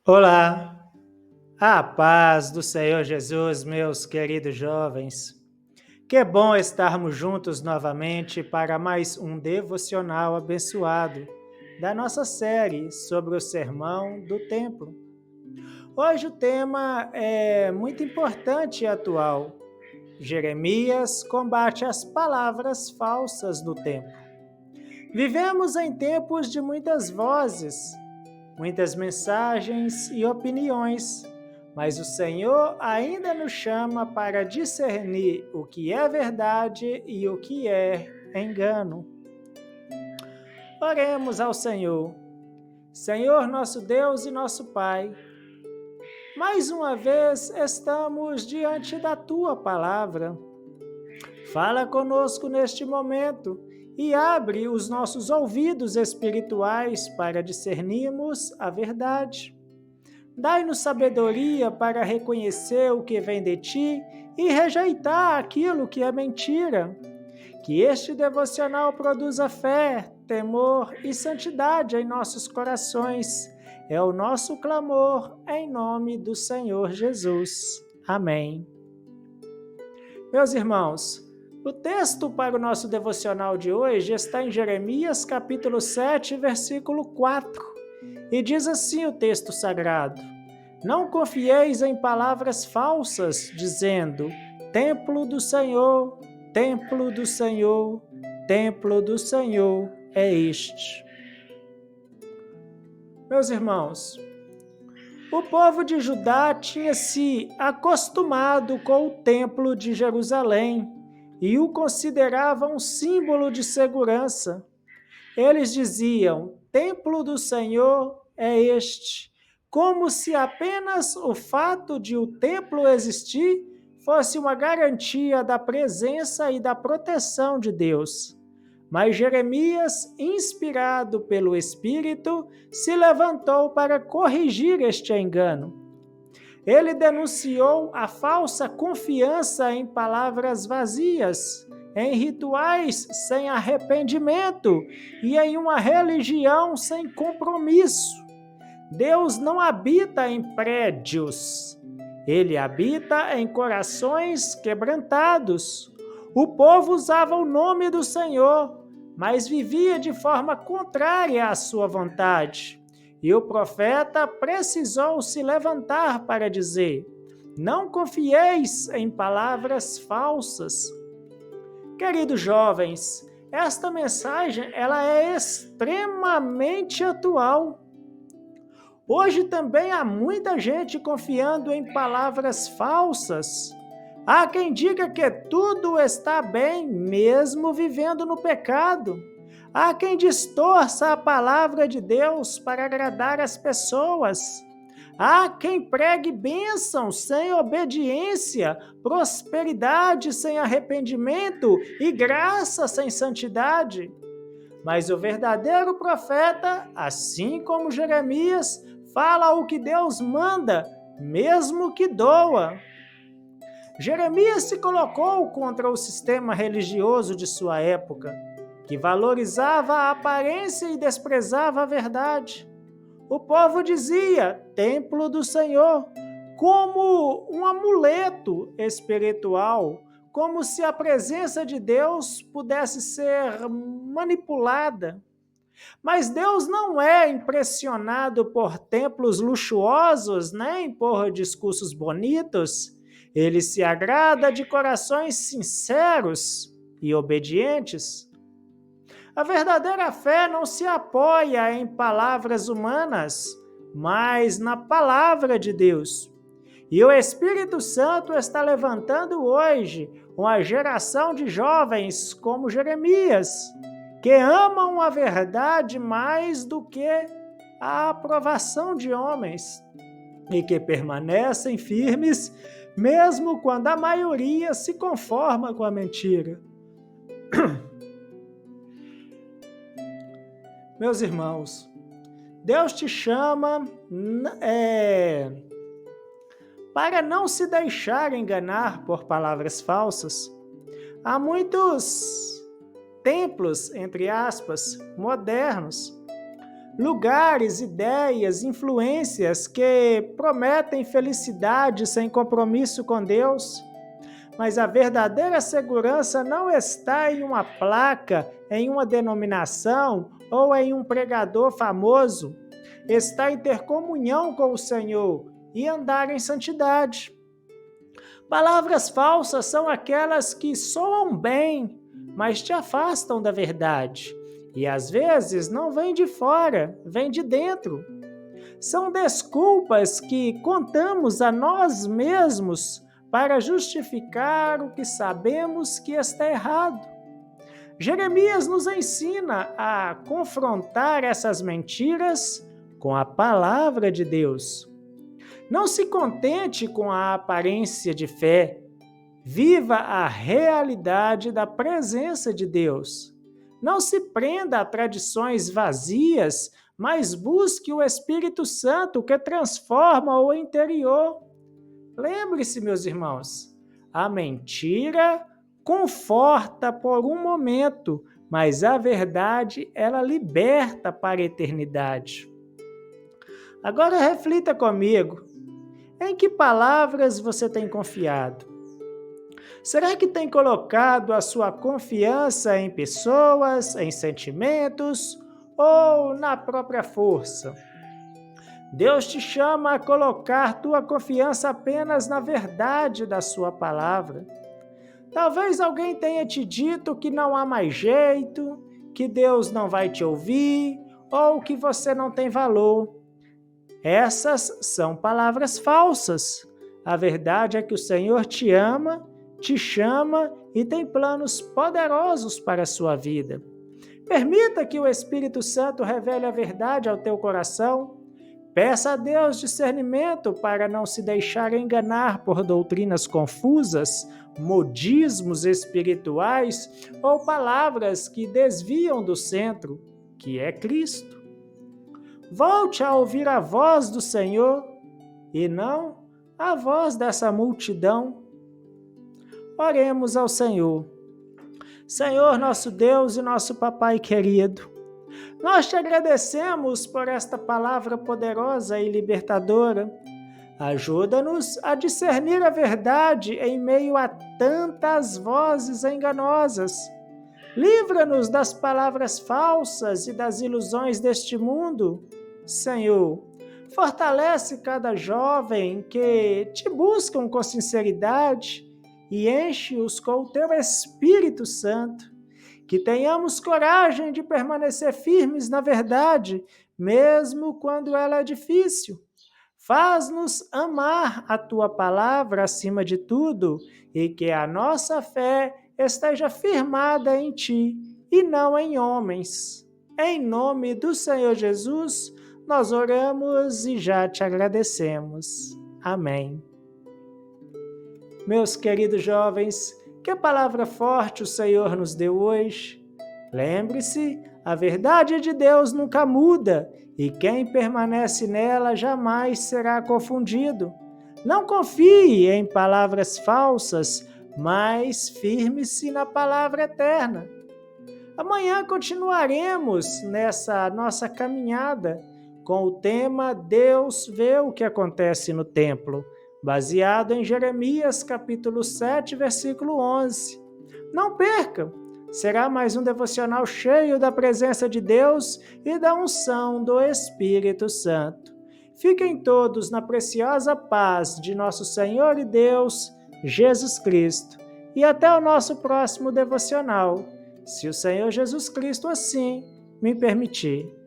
Olá, a paz do Senhor Jesus, meus queridos jovens. Que bom estarmos juntos novamente para mais um devocional abençoado da nossa série sobre o Sermão do Templo. Hoje o tema é muito importante e atual. Jeremias combate as palavras falsas do templo. Vivemos em tempos de muitas vozes, muitas mensagens e opiniões, mas o Senhor ainda nos chama para discernir o que é verdade e o que é engano. Oremos ao Senhor. Senhor, nosso Deus e nosso Pai, mais uma vez estamos diante da Tua palavra. Fala conosco neste momento e abre os nossos ouvidos espirituais para discernirmos a verdade. Dai-nos sabedoria para reconhecer o que vem de Ti e rejeitar aquilo que é mentira. Que este devocional produza fé, temor e santidade em nossos corações. É o nosso clamor em nome do Senhor Jesus. Amém. Meus irmãos, o texto para o nosso devocional de hoje está em Jeremias capítulo 7, versículo 4. E diz assim o texto sagrado: Não confieis em palavras falsas, dizendo: Templo do Senhor, templo do Senhor, templo do Senhor é este. Meus irmãos, o povo de Judá tinha se acostumado com o templo de Jerusalém e o considerava um símbolo de segurança. Eles diziam: Templo do Senhor é este, como se apenas o fato de o templo existir fosse uma garantia da presença e da proteção de Deus. Mas Jeremias, inspirado pelo Espírito, se levantou para corrigir este engano. Ele denunciou a falsa confiança em palavras vazias, em rituais sem arrependimento e em uma religião sem compromisso. Deus não habita em prédios, ele habita em corações quebrantados. O povo usava o nome do Senhor, mas vivia de forma contrária à sua vontade. E o profeta precisou se levantar para dizer: Não confieis em palavras falsas. Queridos jovens, esta mensagem ela é extremamente atual. Hoje também há muita gente confiando em palavras falsas. Há quem diga que tudo está bem, mesmo vivendo no pecado. Há quem distorça a palavra de Deus para agradar as pessoas. Há quem pregue bênçãos sem obediência, prosperidade sem arrependimento e graça sem santidade. Mas o verdadeiro profeta, assim como Jeremias, fala o que Deus manda, mesmo que doa. Jeremias se colocou contra o sistema religioso de sua época, que valorizava a aparência e desprezava a verdade. O povo dizia, templo do Senhor, como um amuleto espiritual, como se a presença de Deus pudesse ser manipulada. Mas Deus não é impressionado por templos luxuosos, nem por discursos bonitos. Ele se agrada de corações sinceros e obedientes. A verdadeira fé não se apoia em palavras humanas, mas na palavra de Deus. E o Espírito Santo está levantando hoje uma geração de jovens como Jeremias, que amam a verdade mais do que a aprovação de homens e que permanecem firmes mesmo quando a maioria se conforma com a mentira. Meus irmãos, Deus te chama para não se deixar enganar por palavras falsas. Há muitos templos, entre aspas, modernos, lugares, ideias, influências que prometem felicidade sem compromisso com Deus. Mas a verdadeira segurança não está em uma placa, em uma denominação ou em um pregador famoso. Está em ter comunhão com o Senhor e andar em santidade. Palavras falsas são aquelas que soam bem, mas te afastam da verdade. E às vezes não vêm de fora, vêm de dentro. São desculpas que contamos a nós mesmos para justificar o que sabemos que está errado. Jeremias nos ensina a confrontar essas mentiras com a palavra de Deus. Não se contente com a aparência de fé. Viva a realidade da presença de Deus. Não se prenda a tradições vazias, mas busque o Espírito Santo que transforma o interior. Lembre-se, meus irmãos, a mentira conforta por um momento, mas a verdade, ela liberta para a eternidade. Agora reflita comigo. Em que palavras você tem confiado? Será que tem colocado a sua confiança em pessoas, em sentimentos ou na própria força? Deus te chama a colocar tua confiança apenas na verdade da sua palavra. Talvez alguém tenha te dito que não há mais jeito, que Deus não vai te ouvir ou que você não tem valor. Essas são palavras falsas. A verdade é que o Senhor te ama, te chama e tem planos poderosos para a sua vida. Permita que o Espírito Santo revele a verdade ao teu coração. Peça a Deus discernimento para não se deixar enganar por doutrinas confusas, modismos espirituais ou palavras que desviam do centro, que é Cristo. Volte a ouvir a voz do Senhor e não a voz dessa multidão. Oremos ao Senhor. Senhor, nosso Deus e nosso Papai querido, nós te agradecemos por esta palavra poderosa e libertadora. Ajuda-nos a discernir a verdade em meio a tantas vozes enganosas. Livra-nos das palavras falsas e das ilusões deste mundo. Senhor, fortalece cada jovem que te buscam com sinceridade e enche-os com o teu Espírito Santo. Que tenhamos coragem de permanecer firmes na verdade, mesmo quando ela é difícil. Faz-nos amar a tua palavra acima de tudo e que a nossa fé esteja firmada em ti e não em homens. Em nome do Senhor Jesus, nós oramos e já te agradecemos. Amém. Meus queridos jovens, que palavra forte o Senhor nos deu hoje. Lembre-se, a verdade de Deus nunca muda e quem permanece nela jamais será confundido. Não confie em palavras falsas, mas firme-se na palavra eterna. Amanhã continuaremos nessa nossa caminhada com o tema Deus vê o que acontece no templo, baseado em Jeremias capítulo 7, versículo 11. Não perca! Será mais um devocional cheio da presença de Deus e da unção do Espírito Santo. Fiquem todos na preciosa paz de nosso Senhor e Deus, Jesus Cristo. E até o nosso próximo devocional, se o Senhor Jesus Cristo assim me permitir.